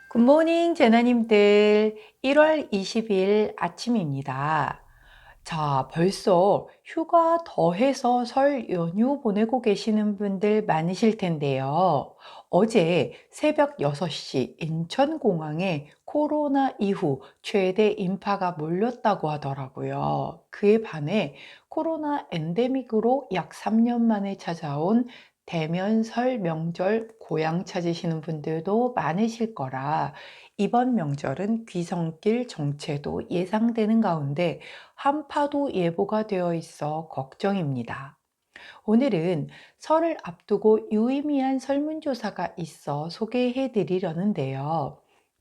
굿모닝 제나님들. 1월 20일 아침입니다. 자, 벌써 휴가 더해서 설 연휴 보내고 계시는 분들 많으실 텐데요. 어제 새벽 6시 인천공항에 코로나 이후 최대 인파가 몰렸다고 하더라고요. 그에 반해 코로나 엔데믹으로 약 3년 만에 찾아온 대면 설 명절 고향 찾으시는 분들도 많으실 거라 이번 명절은 귀성길 정체도 예상되는 가운데 한파도 예보가 되어 있어 걱정입니다. 오늘은 설을 앞두고 유의미한 설문조사가 있어 소개해 드리려는데요.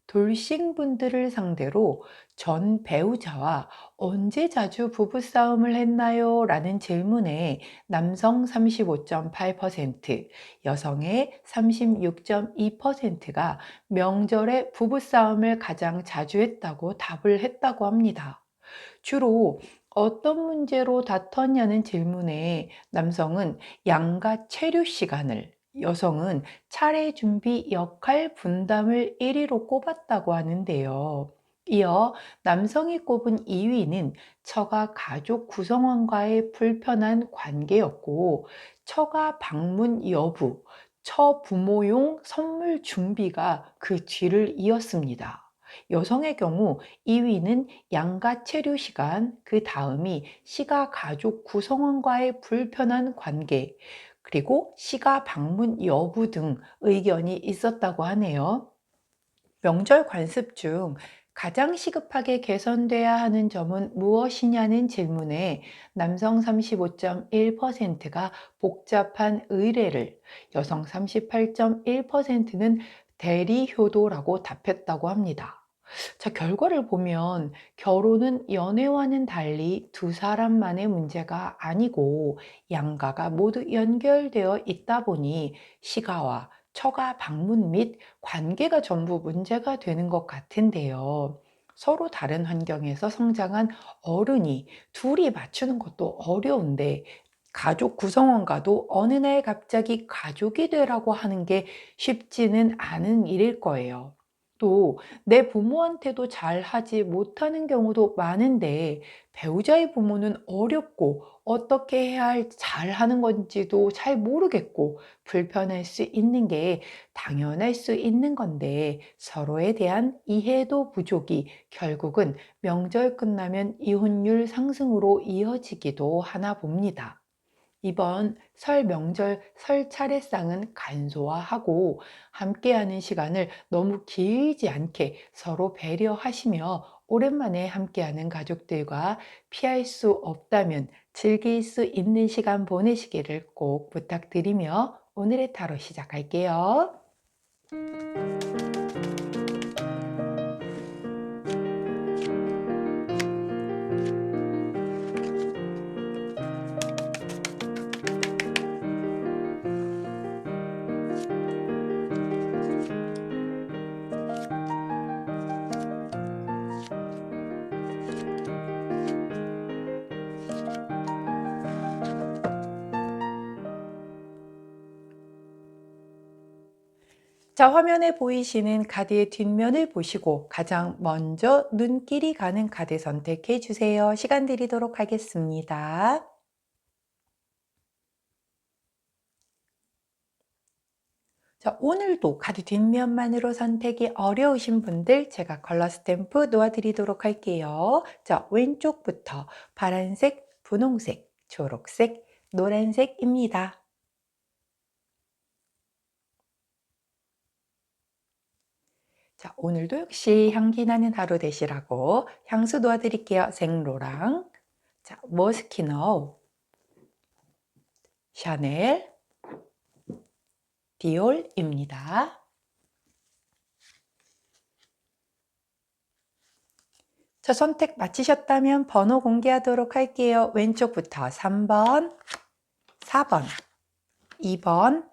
돌싱분들을 상대로 전 배우자와 언제 자주 부부싸움을 했나요? 라는 질문에 남성 35.8%, 여성의 36.2%가 명절에 부부싸움을 가장 자주 했다고 답을 했다고 합니다. 주로 어떤 문제로 다퉜냐는 질문에 남성은 양가 체류 시간을, 여성은 차례 준비 역할 분담을 1위로 꼽았다고 하는데요. 이어 남성이 꼽은 2위는 처가 가족 구성원과의 불편한 관계였고, 처가 방문 여부, 처부모용 선물 준비가 그 뒤를 이었습니다. 여성의 경우 2위는 양가 체류 시간, 그 다음이 시가 가족 구성원과의 불편한 관계, 그리고 시가 방문 여부 등 의견이 있었다고 하네요. 명절 관습 중 가장 시급하게 개선돼야 하는 점은 무엇이냐는 질문에 남성 35.1%가 복잡한 의례를, 여성 38.1%는 대리 효도라고 답했다고 합니다. 자, 결과를 보면 결혼은 연애와는 달리 두 사람만의 문제가 아니고 양가가 모두 연결되어 있다 보니 시가와 처가 방문 및 관계가 전부 문제가 되는 것 같은데요. 서로 다른 환경에서 성장한 어른이 둘이 맞추는 것도 어려운데 가족 구성원과도 어느 날 갑자기 가족이 되라고 하는 게 쉽지는 않은 일일 거예요. 또 내 부모한테도 잘하지 못하는 경우도 많은데 배우자의 부모는 어렵고 어떻게 해야 잘하는 건지도 잘 모르겠고 불편할 수 있는 게 당연할 수 있는 건데 서로에 대한 이해도 부족이 결국은 명절 끝나면 이혼율 상승으로 이어지기도 하나 봅니다. 이번 설 명절 설 차례상은 간소화하고 함께하는 시간을 너무 길지 않게 서로 배려하시며 오랜만에 함께하는 가족들과 피할 수 없다면 즐길 수 있는 시간 보내시기를 꼭 부탁드리며 오늘의 타로 시작할게요. 자, 화면에 보이시는 카드의 뒷면을 보시고 가장 먼저 눈길이 가는 카드 선택해 주세요. 시간 드리도록 하겠습니다. 자, 오늘도 카드 뒷면만으로 선택이 어려우신 분들 제가 컬러 스탬프 놓아드리도록 할게요. 자, 왼쪽부터 파란색, 분홍색, 초록색, 노란색입니다. 자, 오늘도 역시 향기 나는 하루 되시라고 향수 놓아드릴게요. 생로랑, 자, 머스키노, 샤넬, 디올입니다. 자, 선택 마치셨다면 번호 공개하도록 할게요. 왼쪽부터 3번, 4번, 2번,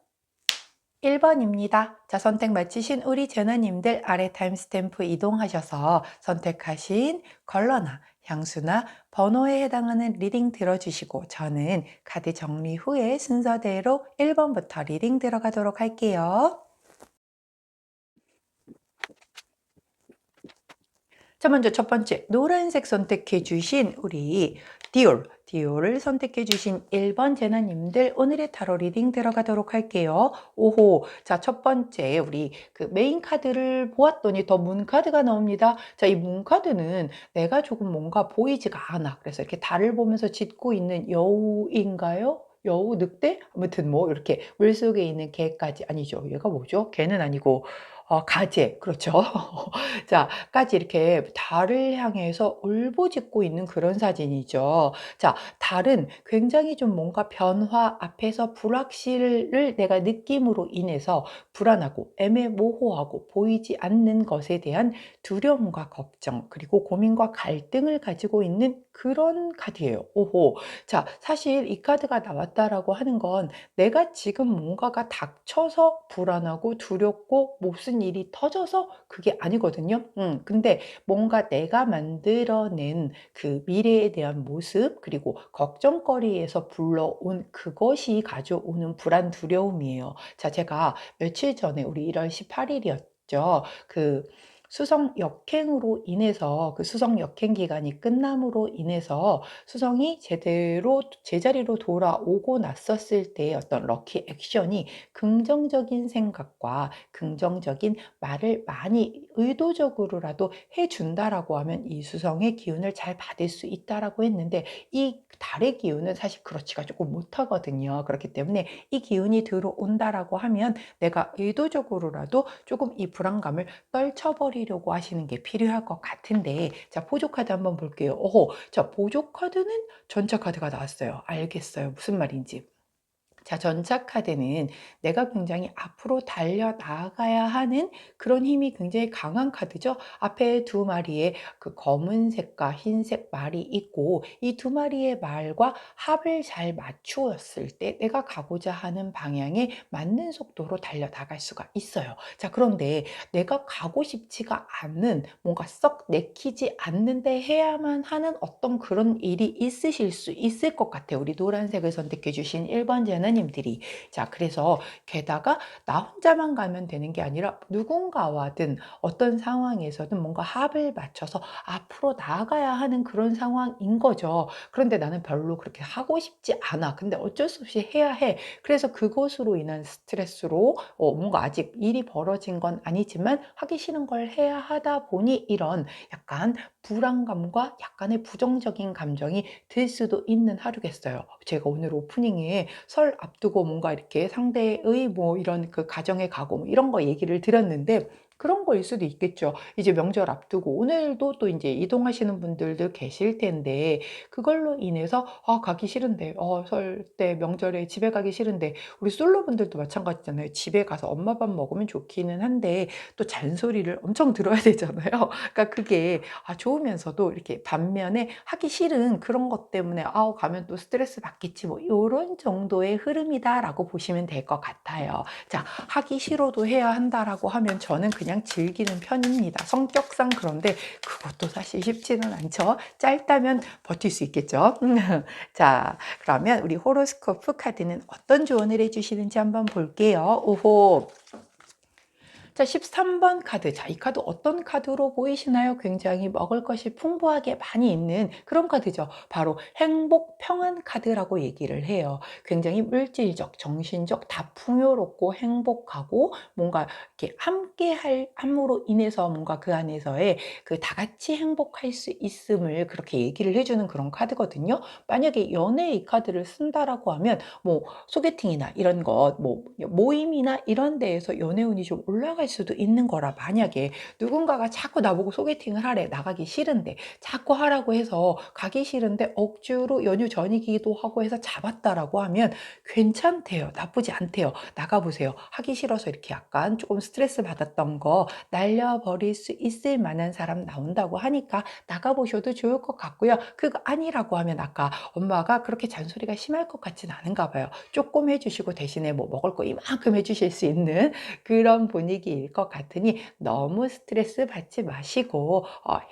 1번입니다. 자, 선택 마치신 우리 제너님들 아래 타임스탬프 이동하셔서 선택하신 컬러나 향수나 번호에 해당하는 리딩 들어주시고 저는 카드 정리 후에 순서대로 1번부터 리딩 들어가도록 할게요. 자, 먼저 첫 번째 노란색 선택해 주신 우리 디올을 선택해 주신 1번 제나님들 오늘의 타로 리딩 들어가도록 할게요. 오호. 자, 첫 번째 우리 그 메인 카드를 보았더니 더 문 카드가 나옵니다. 자, 이 문 카드는 내가 조금 뭔가 보이지가 않아. 그래서 이렇게 달을 보면서 짖고 있는 여우인가요? 여우, 늑대? 아무튼 뭐 이렇게 물속에 있는 개까지 아니죠. 얘가 뭐죠? 개는 아니고 가재. 그렇죠. 자, 까지 이렇게 달을 향해서 울부짖고 있는 그런 사진이죠. 자, 달은 굉장히 좀 뭔가 변화 앞에서 불확실을 내가 느낌으로 인해서 불안하고 애매모호하고 보이지 않는 것에 대한 두려움과 걱정, 그리고 고민과 갈등을 가지고 있는 그런 카드예요. 오호. 자, 사실 이 카드가 나왔다라고 하는 건 내가 지금 뭔가가 닥쳐서 불안하고 두렵고 무슨 일이 터져서 그게 아니거든요. 근데 뭔가 내가 만들어낸 그 미래에 대한 모습, 그리고 걱정거리에서 불러온 그것이 가져오는 불안, 두려움이에요. 자, 제가 며칠 전에 우리 1월 18일이었죠. 그 수성 역행으로 인해서 그 수성 역행 기간이 끝남으로 인해서 수성이 제대로 제자리로 돌아오고 났었을 때의 어떤 럭키 액션이 긍정적인 생각과 긍정적인 말을 많이 의도적으로라도 해준다라고 하면 이 수성의 기운을 잘 받을 수 있다라고 했는데 이 달의 기운은 사실 그렇지가 조금 못하거든요. 그렇기 때문에 이 기운이 들어온다라고 하면 내가 의도적으로라도 조금 이 불안감을 떨쳐버리려고 하시는 게 필요할 것 같은데 자, 보조 카드 한번 볼게요. 자, 보조 카드는 전차 카드가 나왔어요. 알겠어요. 무슨 말인지. 자, 전차 카드는 내가 굉장히 앞으로 달려나가야 하는 그런 힘이 굉장히 강한 카드죠. 앞에 두 마리의 그 검은색과 흰색 말이 있고 이 두 마리의 말과 합을 잘 맞추었을 때 내가 가고자 하는 방향에 맞는 속도로 달려나갈 수가 있어요. 자, 그런데 내가 가고 싶지가 않는 뭔가 썩 내키지 않는데 해야만 하는 어떤 그런 일이 있으실 수 있을 것 같아요. 우리 노란색을 선택해 주신 1번 제너님들이. 자, 그래서 게다가 나 혼자만 가면 되는 게 아니라 누군가와든 어떤 상황에서든 뭔가 합을 맞춰서 앞으로 나아가야 하는 그런 상황인 거죠. 그런데 나는 별로 그렇게 하고 싶지 않아. 근데 어쩔 수 없이 해야 해. 그래서 그것으로 인한 스트레스로 뭔가 아직 일이 벌어진 건 아니지만 하기 싫은 걸 해야 하다 보니 이런 약간 불안감과 약간의 부정적인 감정이 들 수도 있는 하루겠어요. 제가 오늘 오프닝에 설 앞두고 뭔가 이렇게 상대의 뭐 이런 그 가정의 각오 뭐 이런 거 얘기를 드렸는데 그런 거일 수도 있겠죠. 이제 명절 앞두고 오늘도 또 이제 이동하시는 분들도 계실 텐데 그걸로 인해서 가기 싫은데 설 때 명절에 집에 가기 싫은데 우리 솔로분들도 마찬가지잖아요. 집에 가서 엄마 밥 먹으면 좋기는 한데 또 잔소리를 엄청 들어야 되잖아요. 그러니까 그게 좋으면서도 이렇게 반면에 하기 싫은 그런 것 때문에 가면 또 스트레스 받겠지 뭐 요런 정도의 흐름이다라고 보시면 될 것 같아요. 자, 하기 싫어도 해야 한다라고 하면 저는 그냥 즐기는 편입니다. 성격상. 그런데 그것도 사실 쉽지는 않죠. 짧다면 버틸 수 있겠죠. 자, 그러면 우리 호로스코프 카드는 어떤 조언을 해주시는지 한번 볼게요. 오호. 자, 13번 카드. 자, 이 카드 어떤 카드로 보이시나요? 굉장히 먹을 것이 풍부하게 많이 있는 그런 카드죠. 바로 행복 평안 카드라고 얘기를 해요. 굉장히 물질적, 정신적 다 풍요롭고 행복하고 뭔가 이렇게 함께 함으로 인해서 뭔가 그 안에서의 그 다 같이 행복할 수 있음을 그렇게 얘기를 해주는 그런 카드거든요. 만약에 연애 이 카드를 쓴다라고 하면 뭐 소개팅이나 이런 것, 뭐 모임이나 이런 데에서 연애운이 좀 올라갈 수도 있는 거라 만약에 누군가가 자꾸 나보고 소개팅을 하래 나가기 싫은데 자꾸 하라고 해서 가기 싫은데 억지로 연휴 전이기도 하고 해서 잡았다라고 하면 괜찮대요. 나쁘지 않대요. 나가보세요. 하기 싫어서 이렇게 약간 조금 스트레스 받았던 거 날려버릴 수 있을 만한 사람 나온다고 하니까 나가보셔도 좋을 것 같고요. 그거 아니라고 하면 아까 엄마가 그렇게 잔소리가 심할 것 같진 않은가 봐요. 조금 해주시고 대신에 뭐 먹을 거 이만큼 해주실 수 있는 그런 분위기 시일 것 같으니 너무 스트레스 받지 마시고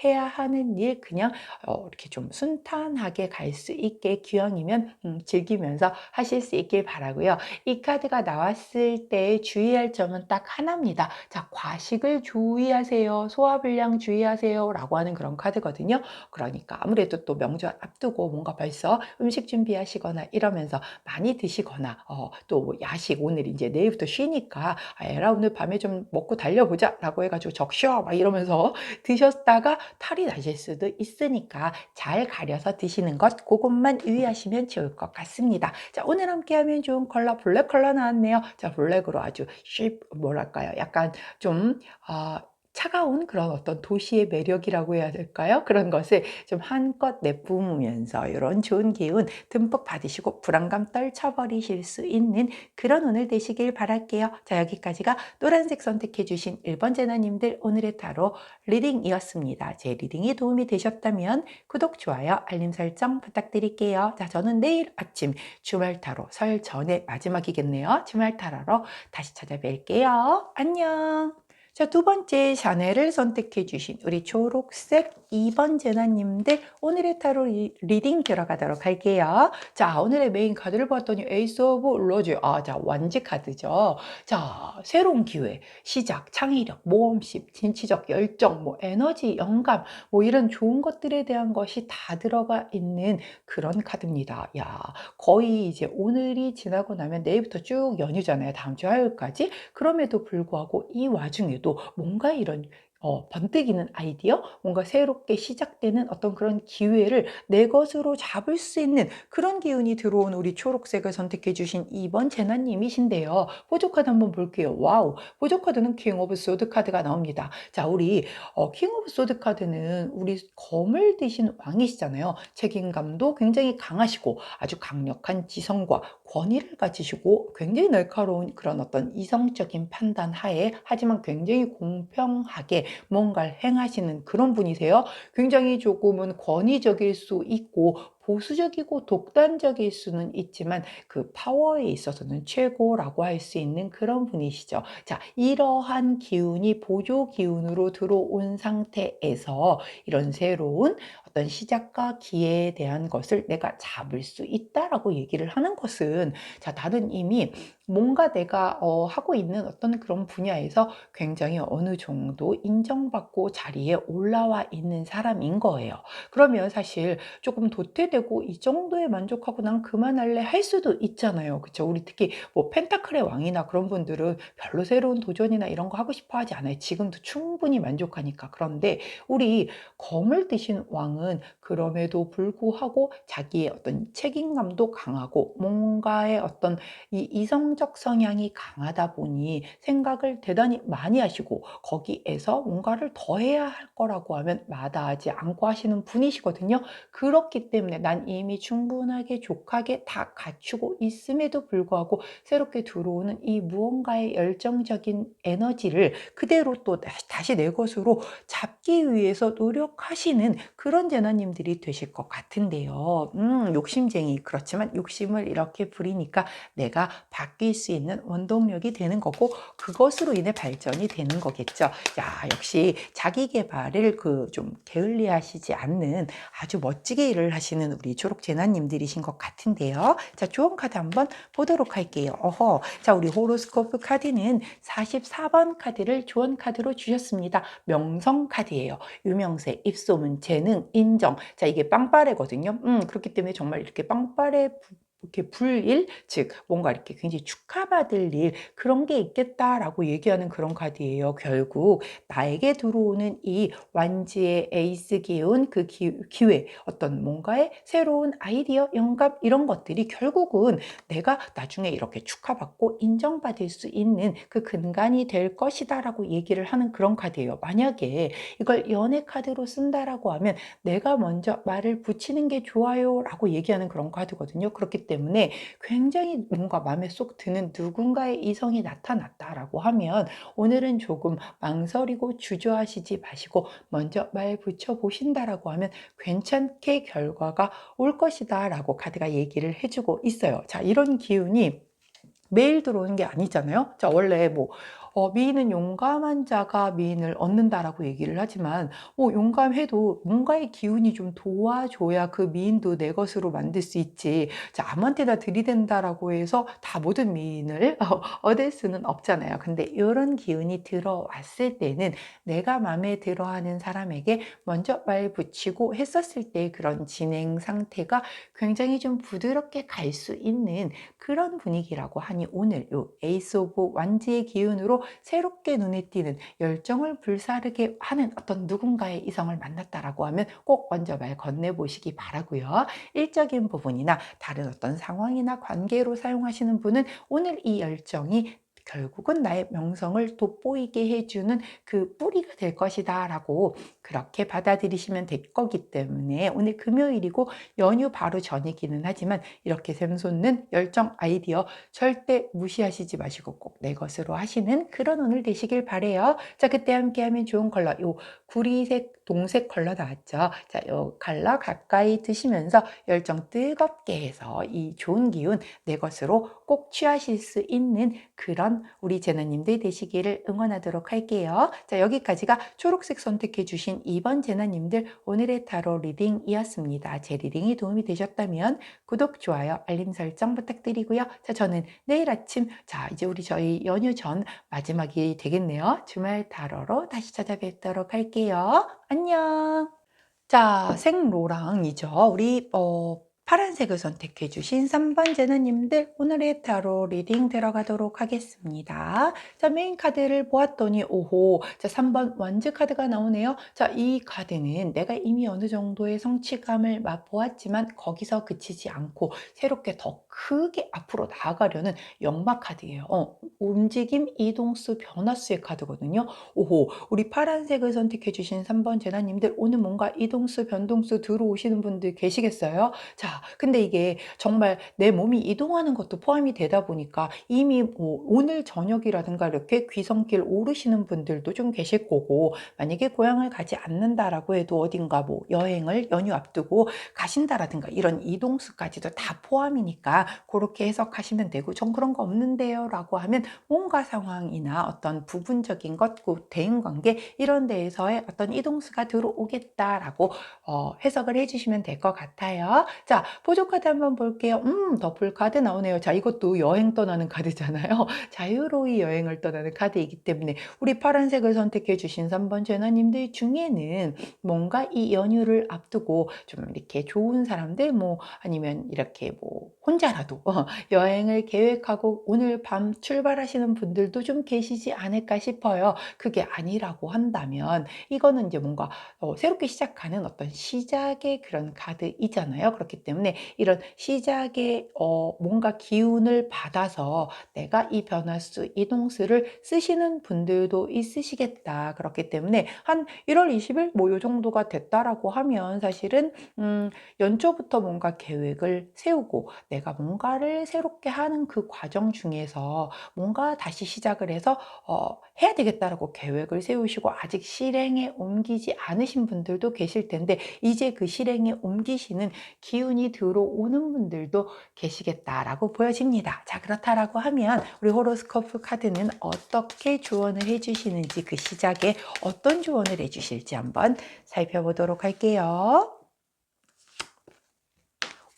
해야 하는 일 그냥 이렇게 좀 순탄하게 갈 수 있게 기왕이면 즐기면서 하실 수 있길 바라고요. 이 카드가 나왔을 때 주의할 점은 딱 하나입니다. 자, 과식을 주의하세요. 소화불량 주의하세요. 라고 하는 그런 카드거든요. 그러니까 아무래도 또 명절 앞두고 뭔가 벌써 음식 준비하시거나 이러면서 많이 드시거나 또 뭐 야식 오늘 이제 내일부터 쉬니까 에라 오늘 밤에 좀 먹고 달려보자 라고 해가지고 적셔 막 이러면서 드셨다가 탈이 나실 수도 있으니까 잘 가려서 드시는 것 그것만 유의하시면 좋을 것 같습니다. 자, 오늘 함께하면 좋은 컬러 블랙 컬러 나왔네요. 자, 블랙으로 아주 뭐랄까요, 약간 좀 차가운 그런 어떤 도시의 매력이라고 해야 될까요? 그런 것을 좀 한껏 내뿜으면서 이런 좋은 기운 듬뿍 받으시고 불안감 떨쳐버리실 수 있는 그런 오늘 되시길 바랄게요. 자, 여기까지가 노란색 선택해 주신 1번 제나님들 오늘의 타로 리딩이었습니다. 제 리딩이 도움이 되셨다면 구독, 좋아요, 알림 설정 부탁드릴게요. 자, 저는 내일 아침 주말 타로 설 전에 마지막이겠네요. 주말 타로로 다시 찾아뵐게요. 안녕. 자, 두 번째 샤넬을 선택해 주신 우리 초록색 2번 제나님들 오늘의 타로 리딩 들어가도록 할게요. 자, 오늘의 메인 카드를 봤더니 에이스 오브 로즈. 자, 완지 카드죠. 자, 새로운 기회, 시작, 창의력, 모험심, 진취적 열정, 뭐 에너지, 영감, 뭐 이런 좋은 것들에 대한 것이 다 들어가 있는 그런 카드입니다. 야, 거의 이제 오늘이 지나고 나면 내일부터 쭉 연휴잖아요. 다음 주 화요일까지. 그럼에도 불구하고 이 와중에도 뭔가 이런 번뜩이는 아이디어, 뭔가 새롭게 시작되는 어떤 그런 기회를 내 것으로 잡을 수 있는 그런 기운이 들어온 우리 초록색을 선택해 주신 2번 제나님이신데요. 보조카드 한번 볼게요. 와우, 보조카드는 킹 오브 소드 카드가 나옵니다. 자, 우리 킹 오브 소드 카드는 우리 검을 드신 왕이시잖아요. 책임감도 굉장히 강하시고 아주 강력한 지성과 권위를 가지시고 굉장히 날카로운 그런 어떤 이성적인 판단 하에 하지만 굉장히 공평하게 뭔가를 행하시는 그런 분이세요. 굉장히 조금은 권위적일 수 있고 보수적이고 독단적일 수는 있지만 그 파워에 있어서는 최고라고 할 수 있는 그런 분이시죠. 자, 이러한 기운이 보조 기운으로 들어온 상태에서 이런 새로운 어떤 시작과 기회에 대한 것을 내가 잡을 수 있다라고 얘기를 하는 것은 자, 나는 이미 뭔가 내가 하고 있는 어떤 그런 분야에서 굉장히 어느 정도 인정받고 자리에 올라와 있는 사람인 거예요. 그러면 사실 조금 도태되고 이 정도에 만족하고 난 그만할래 할 수도 있잖아요. 그렇죠? 우리 특히 뭐 펜타클의 왕이나 그런 분들은 별로 새로운 도전이나 이런 거 하고 싶어 하지 않아요. 지금도 충분히 만족하니까. 그런데 우리 검을 드신 왕은 그럼에도 불구하고 자기의 어떤 책임감도 강하고 뭔가의 어떤 이 이성적 성향이 강하다 보니 생각을 대단히 많이 하시고 거기에서 뭔가를 더 해야 할 거라고 하면 마다하지 않고 하시는 분이시거든요. 그렇기 때문에 난 이미 충분하게 족하게 다 갖추고 있음에도 불구하고 새롭게 들어오는 이 무언가의 열정적인 에너지를 그대로 또 다시 내 것으로 잡기 위해서 노력하시는 그런 제나님들이 되실 것 같은데요. 욕심쟁이. 그렇지만 욕심을 이렇게 부리니까 내가 바뀔 수 있는 원동력이 되는 거고 그것으로 인해 발전이 되는 거겠죠. 야, 역시 자기 개발을 좀 게을리하시지 않는 아주 멋지게 일을 하시는 우리 초록 제나님들이신 것 같은데요. 자, 조언 카드 한번 보도록 할게요. 자, 우리 호로스코프 카드는 44번 카드를 조언 카드로 주셨습니다. 명성 카드예요. 유명세, 입소문, 재능, 인정. 자, 이게 빵빠레거든요. 그렇기 때문에 정말 이렇게 빵빠레 이렇게 불일, 즉 뭔가 이렇게 굉장히 축하받을 일 그런 게 있겠다라고 얘기하는 그런 카드예요. 결국 나에게 들어오는 이 완지의 에이스 기운, 그 기회, 어떤 뭔가의 새로운 아이디어, 영감 이런 것들이 결국은 내가 나중에 이렇게 축하받고 인정받을 수 있는 그 근간이 될 것이다라고 얘기를 하는 그런 카드예요. 만약에 이걸 연애 카드로 쓴다라고 하면 내가 먼저 말을 붙이는 게 좋아요 라고 얘기하는 그런 카드거든요. 그렇기 때문에 굉장히 뭔가 마음에 쏙 드는 누군가의 이성이 나타났다라고 하면 오늘은 조금 망설이고 주저하시지 마시고 먼저 말 붙여보신다라고 하면 괜찮게 결과가 올 것이다 라고 카드가 얘기를 해주고 있어요. 자, 이런 기운이 매일 들어오는 게 아니잖아요. 자, 원래 뭐 미인은 용감한 자가 미인을 얻는다라고 얘기를 하지만 용감해도 뭔가의 기운이 좀 도와줘야 그 미인도 내 것으로 만들 수 있지. 자, 아무한테나 들이댄다라고 해서 다 모든 미인을 얻을 수는 없잖아요. 근데 이런 기운이 들어왔을 때는 내가 마음에 들어하는 사람에게 먼저 말 붙이고 했었을 때 그런 진행 상태가 굉장히 좀 부드럽게 갈 수 있는 그런 분위기라고 하니 오늘 요 에이스 오브 완지의 기운으로 새롭게 눈에 띄는 열정을 불사르게 하는 어떤 누군가의 이성을 만났다라고 하면 꼭 먼저 말 건네보시기 바라고요. 일적인 부분이나 다른 어떤 상황이나 관계로 사용하시는 분은 오늘 이 열정이 결국은 나의 명성을 돋보이게 해주는 그 뿌리가 될 것이다 라고 그렇게 받아들이시면 될 거기 때문에 오늘 금요일이고 연휴 바로 전이기는 하지만 이렇게 샘솟는 열정 아이디어 절대 무시하시지 마시고 꼭 내 것으로 하시는 그런 오늘 되시길 바래요. 자, 그때 함께하면 좋은 컬러 요 구리색 동색 컬러 나왔죠. 자, 요 컬러 가까이 드시면서 열정 뜨겁게 해서 이 좋은 기운 내 것으로 꼭 취하실 수 있는 그런 우리 제나님들 되시기를 응원하도록 할게요. 자, 여기까지가 초록색 선택해 주신 2번 제나님들 오늘의 타로 리딩이었습니다. 제 리딩이 도움이 되셨다면 구독, 좋아요, 알림 설정 부탁드리고요. 자, 저는 내일 아침, 자, 이제 우리 저희 연휴 전 마지막이 되겠네요. 주말 타로로 다시 찾아뵙도록 할게요. 안녕. 자, 생로랑이죠. 우리 파란색을 선택해 주신 3번 제너님들 오늘의 타로 리딩 들어가도록 하겠습니다. 자, 메인 카드를 보았더니 오호, 자, 3번 완즈 카드가 나오네요. 자, 이 카드는 내가 이미 어느 정도의 성취감을 맛보았지만 거기서 그치지 않고 새롭게 더 크게 앞으로 나아가려는 연막 카드예요. 움직임, 이동수, 변화수의 카드거든요. 오호, 우리 파란색을 선택해 주신 3번 제나님들 오늘 뭔가 이동수, 변동수 들어오시는 분들 계시겠어요? 자, 근데 이게 정말 내 몸이 이동하는 것도 포함이 되다 보니까 이미 뭐 오늘 저녁이라든가 이렇게 귀성길 오르시는 분들도 좀 계실 거고 만약에 고향을 가지 않는다라고 해도 어딘가 뭐 여행을 연휴 앞두고 가신다라든가 이런 이동수까지도 다 포함이니까 그렇게 해석하시면 되고 전 그런 거 없는데요 라고 하면 뭔가 상황이나 어떤 부분적인 것, 그 대인관계 이런 데에서의 어떤 이동수가 들어오겠다라고 해석을 해주시면 될 것 같아요. 자, 보조 카드 한번 볼게요. 더블 카드 나오네요. 자, 이것도 여행 떠나는 카드잖아요. 자유로이 여행을 떠나는 카드이기 때문에 우리 파란색을 선택해 주신 3번 제나님들 중에는 뭔가 이 연휴를 앞두고 좀 이렇게 좋은 사람들 뭐 아니면 이렇게 뭐 혼자라도 여행을 계획하고 오늘 밤 출발하시는 분들도 좀 계시지 않을까 싶어요. 그게 아니라고 한다면 이거는 이제 뭔가 새롭게 시작하는 어떤 시작의 그런 카드이잖아요. 그렇기 때문에 이런 시작의 뭔가 기운을 받아서 내가 이 변화수, 이동수를 쓰시는 분들도 있으시겠다. 그렇기 때문에 한 1월 20일 뭐 요 정도가 됐다라고 하면 사실은 연초부터 뭔가 계획을 세우고 내가 뭔가를 새롭게 하는 그 과정 중에서 뭔가 다시 시작을 해서 해야 되겠다라고 계획을 세우시고 아직 실행에 옮기지 않으신 분들도 계실 텐데 이제 그 실행에 옮기시는 기운이 들어오는 분들도 계시겠다라고 보여집니다. 자, 그렇다라고 하면 우리 호로스코프 카드는 어떻게 조언을 해주시는지 그 시작에 어떤 조언을 해주실지 한번 살펴보도록 할게요.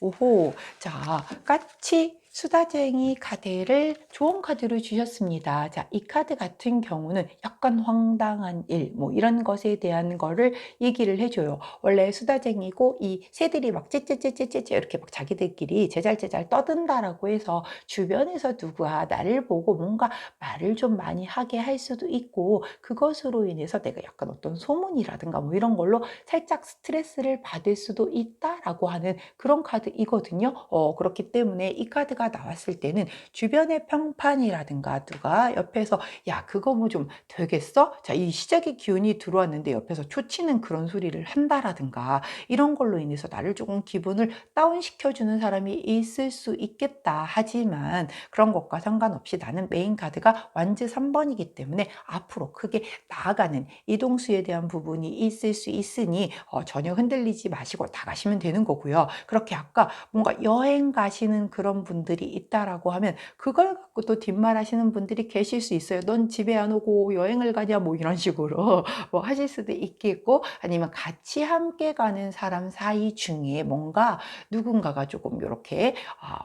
오호, 자, 까치 수다쟁이 카드를 좋은 카드로 주셨습니다. 자, 이 카드 같은 경우는 약간 황당한 일, 뭐 이런 것에 대한 거를 얘기를 해줘요. 원래 수다쟁이고 이 새들이 막 째째째째째 이렇게 막 자기들끼리 제잘제잘 떠든다라고 해서 주변에서 누구야 나를 보고 뭔가 말을 좀 많이 하게 할 수도 있고 그것으로 인해서 내가 약간 어떤 소문이라든가 뭐 이런 걸로 살짝 스트레스를 받을 수도 있다라고 하는 그런 카드이거든요. 그렇기 때문에 이 카드가 나왔을 때는 주변의 평판이라든가 누가 옆에서 야 그거 뭐 좀 되겠어? 자, 이 시작의 기운이 들어왔는데 옆에서 초치는 그런 소리를 한다라든가 이런 걸로 인해서 나를 조금 기분을 다운시켜주는 사람이 있을 수 있겠다. 하지만 그런 것과 상관없이 나는 메인 카드가 완즈 3번이기 때문에 앞으로 크게 나아가는 이동수에 대한 부분이 있을 수 있으니 전혀 흔들리지 마시고 나가시면 되는 거고요. 그렇게 아까 뭔가 여행 가시는 그런 분들 분들이 있다라고 하면 그걸 갖고 또 뒷말하시는 분들이 계실 수 있어요. 넌 집에 안 오고 여행을 가냐 뭐 이런 식으로 뭐 하실 수도 있겠고, 아니면 같이 함께 가는 사람 사이 중에 뭔가 누군가가 조금 이렇게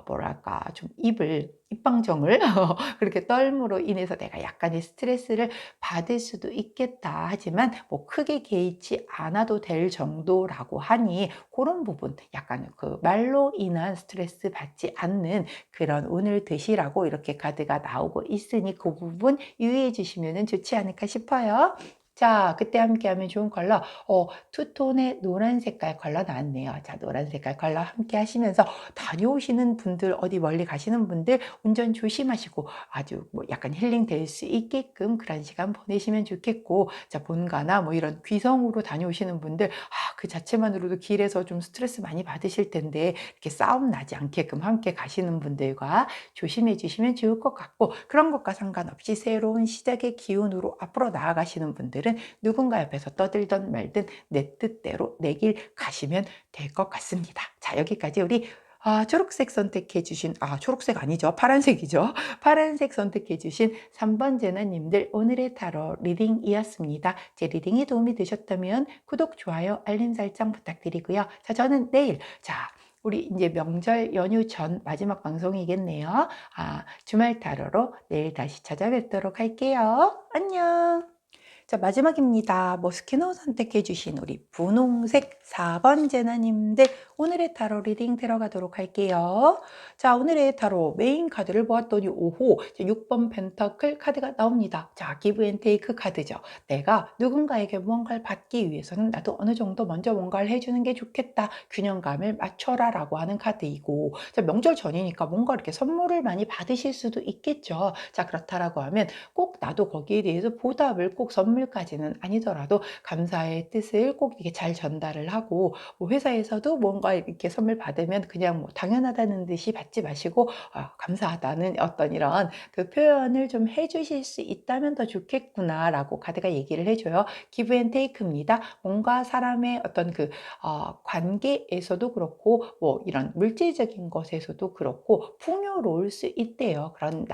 뭐랄까 좀 입방정을 그렇게 떨므로 인해서 내가 약간의 스트레스를 받을 수도 있겠다. 하지만 뭐 크게 개의치 않아도 될 정도라고 하니 그런 부분 약간 그 말로 인한 스트레스 받지 않는 그런 운을 드시라고 이렇게 카드가 나오고 있으니 그 부분 유의해 주시면 좋지 않을까 싶어요. 자, 그때 함께 하면 좋은 컬러, 투톤의 노란 색깔 컬러 나왔네요. 자, 노란 색깔 컬러 함께 하시면서 다녀오시는 분들, 어디 멀리 가시는 분들 운전 조심하시고 아주 뭐 약간 힐링 될 수 있게끔 그런 시간 보내시면 좋겠고, 자, 본가나 뭐 이런 귀성으로 다녀오시는 분들, 그 자체만으로도 길에서 좀 스트레스 많이 받으실 텐데 이렇게 싸움 나지 않게끔 함께 가시는 분들과 조심해 주시면 좋을 것 같고, 그런 것과 상관없이 새로운 시작의 기운으로 앞으로 나아가시는 분들은 누군가 옆에서 떠들던 말든 내 뜻대로 내 길 가시면 될 것 같습니다. 자, 여기까지 우리 초록색 선택해 주신, 초록색 아니죠. 파란색이죠. 파란색 선택해 주신 3번 제나님들 오늘의 타로 리딩이었습니다. 제 리딩이 도움이 되셨다면 구독, 좋아요, 알림 설정 부탁드리고요. 자, 저는 내일, 우리 이제 명절 연휴 전 마지막 방송이겠네요. 주말 타로로 내일 다시 찾아뵙도록 할게요. 안녕. 자, 마지막입니다. 머스키노 선택해 주신 우리 분홍색 4번 제나님들 오늘의 타로 리딩 들어가도록 할게요. 자, 오늘의 타로 메인 카드를 보았더니 6번 펜터클 카드가 나옵니다. 자, 기브 앤 테이크 카드죠. 내가 누군가에게 무언가를 받기 위해서는 나도 어느 정도 먼저 뭔가를 해주는 게 좋겠다. 균형감을 맞춰라 라고 하는 카드이고, 자, 명절 전이니까 뭔가 이렇게 선물을 많이 받으실 수도 있겠죠. 자, 그렇다라고 하면 꼭 나도 거기에 대해서 보답을 꼭 선물까지는 아니더라도 감사의 뜻을 꼭 이게 잘 전달을 하고, 뭐 회사에서도 뭔가 이렇게 선물 받으면 그냥 뭐 당연하다는 듯이 받지 마시고 감사하다는 어떤 이런 그 표현을 좀 해주실 수 있다면 더 좋겠구나라고 카드가 얘기를 해줘요. 기브 앤 테이크입니다. 뭔가 사람의 어떤 그 관계에서도 그렇고 뭐 이런 물질적인 것에서도 그렇고 풍요로울 수 있대요. 그런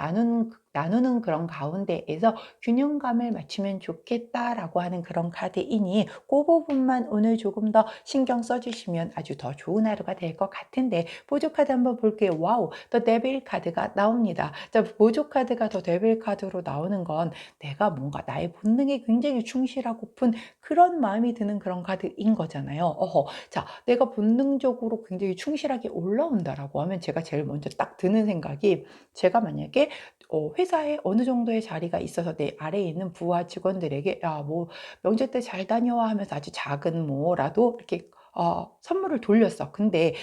나누는 그런 가운데에서 균형감을 맞추면 좋겠다라고 하는 그런 카드이니 그 부분만 오늘 조금 더 신경 써주시면 아주 더 좋은 하루가 될 것 같은데, 보조 카드 한번 볼게요. 와우, 더 데빌 카드가 나옵니다. 자, 보조 카드가 더 데빌 카드로 나오는 건 내가 뭔가 나의 본능에 굉장히 충실하고픈 그런 마음이 드는 그런 카드인 거잖아요. 자, 내가 본능적으로 굉장히 충실하게 올라온다라고 하면 제가 제일 먼저 딱 드는 생각이, 제가 만약에 회사에 어느 정도의 자리가 있어서 내 아래에 있는 부하 직원들에게 뭐 명절 때 잘 다녀와 하면서 아주 작은 뭐라도 이렇게 선물을 돌렸어. 근데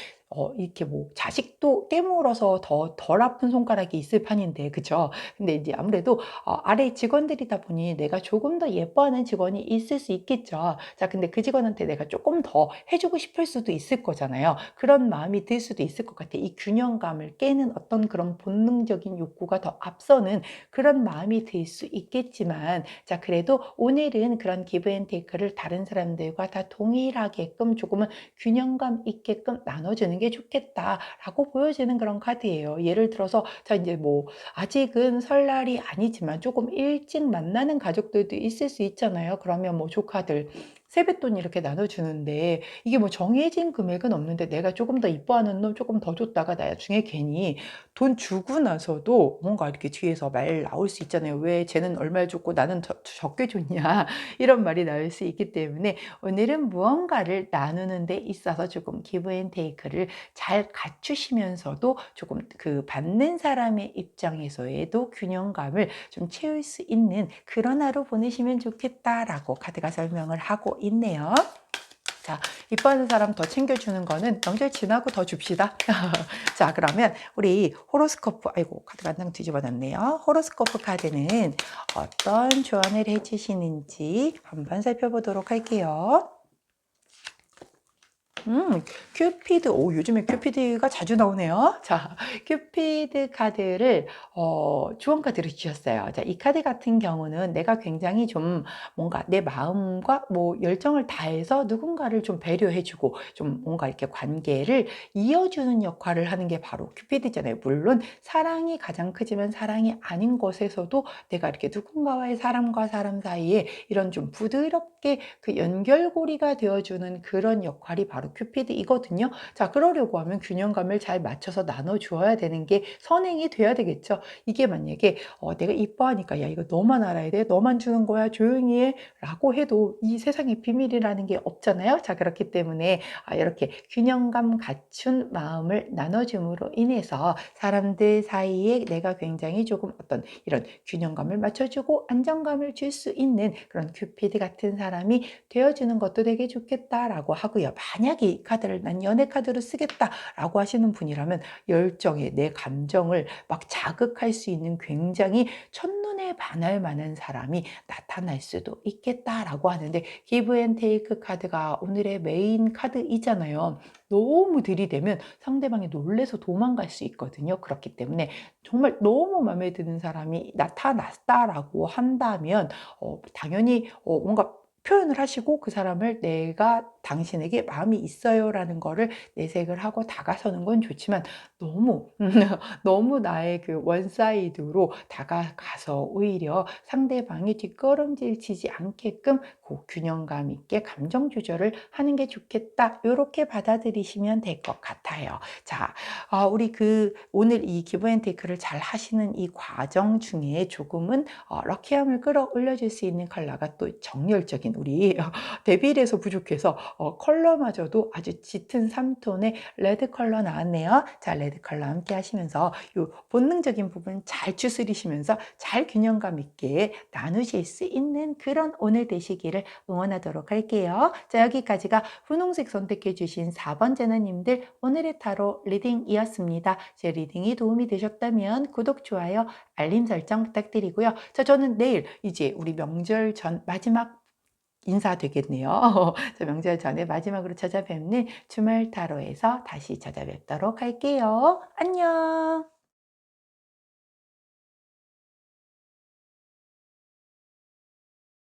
이렇게 뭐 자식도 깨물어서 덜 아픈 손가락이 있을 판인데, 그죠? 근데 이제 아무래도 아래 직원들이다 보니 내가 조금 더 예뻐하는 직원이 있을 수 있겠죠. 자, 근데 그 직원한테 내가 조금 더 해주고 싶을 수도 있을 거잖아요. 그런 마음이 들 수도 있을 것 같아. 이 균형감을 깨는 어떤 그런 본능적인 욕구가 더 앞서는 그런 마음이 들 수 있겠지만, 자, 그래도 오늘은 그런 기브 앤 테이크를 다른 사람들과 다 동일하게끔 조금은 균형감 있게끔 나눠주는 게 좋겠다라고 보여지는 그런 카드예요. 예를 들어서 자, 이제 뭐 아직은 설날이 아니지만 조금 일찍 만나는 가족들도 있을 수 있잖아요. 그러면 뭐 조카들 세뱃돈 이렇게 나눠주는데 이게 뭐 정해진 금액은 없는데 내가 조금 더 이뻐하는 놈 조금 더 줬다가 나중에 괜히 돈 주고 나서도 뭔가 이렇게 뒤에서 말 나올 수 있잖아요. 왜 쟤는 얼마를 줬고 나는 적게 줬냐 이런 말이 나올 수 있기 때문에 오늘은 무언가를 나누는 데 있어서 조금 기브 앤 테이크를 잘 갖추시면서도 조금 그 받는 사람의 입장에서에도 균형감을 좀 채울 수 있는 그런 하루 보내시면 좋겠다라고 카드가 설명을 하고 있네요. 자, 이뻐하는 사람 더 챙겨주는 거는 명절 지나고 더 줍시다. 자, 그러면 우리 호로스코프, 아이고, 카드가 한 장 뒤집어 놨네요. 호로스코프 카드는 어떤 조언을 해주시는지 한번 살펴보도록 할게요. 큐피드. 오, 요즘에 큐피드가 자주 나오네요. 자, 큐피드 카드를 주원 카드를 주셨어요. 자, 이 카드 같은 경우는 내가 굉장히 좀 뭔가 내 마음과 뭐 열정을 다해서 누군가를 좀 배려해주고 좀 뭔가 이렇게 관계를 이어주는 역할을 하는 게 바로 큐피드잖아요. 물론 사랑이 가장 크지만 사랑이 아닌 것에서도 내가 이렇게 누군가와의 사람과 사람 사이에 이런 좀 부드럽게 그 연결고리가 되어주는 그런 역할이 바로 큐피드이거든요. 자, 그러려고 하면 균형감을 잘 맞춰서 나눠주어야 되는 게 선행이 돼야 되겠죠. 이게 만약에 내가 이뻐하니까 야 이거 너만 알아야 돼, 너만 주는 거야, 조용히 해 라고 해도 이 세상에 비밀이라는 게 없잖아요. 자, 그렇기 때문에 이렇게 균형감 갖춘 마음을 나눠줌으로 인해서 사람들 사이에 내가 굉장히 조금 어떤 이런 균형감을 맞춰주고 안정감을 줄 수 있는 그런 큐피드 같은 사람이 되어주는 것도 되게 좋겠다라고 하고요. 만약에 이 카드를 난 연애 카드로 쓰겠다라고 하시는 분이라면 열정에 내 감정을 막 자극할 수 있는 굉장히 첫눈에 반할 만한 사람이 나타날 수도 있겠다라고 하는데, 기브 앤 테이크 카드가 오늘의 메인 카드이잖아요. 너무 들이대면 상대방이 놀래서 도망갈 수 있거든요. 그렇기 때문에 정말 너무 마음에 드는 사람이 나타났다라고 한다면 당연히 뭔가 표현을 하시고 그 사람을 내가 당신에게 마음이 있어요라는 거를 내색을 하고 다가서는 건 좋지만 너무 너무 나의 그 원사이드로 다가가서 오히려 상대방이 뒷걸음질 치지 않게끔 그 균형감 있게 감정 조절을 하는 게 좋겠다. 이렇게 받아들이시면 될 것 같아요. 자, 우리 오늘 이 기브 앤 테이크를 잘 하시는 이 과정 중에 조금은 럭키함을 끌어올려 줄 수 있는 컬러가 또 정열적인 우리 데빌에서 부족해서 컬러마저도 아주 짙은 3톤의 레드 컬러 나왔네요. 자, 레드 컬러 함께 하시면서 이 본능적인 부분 잘 추스리시면서 잘 균형감 있게 나누실 수 있는 그런 오늘 되시기를 응원하도록 할게요. 자, 여기까지가 분홍색 선택해 주신 4번 제너님들 오늘의 타로 리딩이었습니다. 제 리딩이 도움이 되셨다면 구독, 좋아요, 알림 설정 부탁드리고요. 자, 저는 내일 이제 우리 명절 전 마지막 인사 되겠네요. 자, 명절 전에 마지막으로 찾아뵙는 주말 타로에서 다시 찾아뵙도록 할게요. 안녕.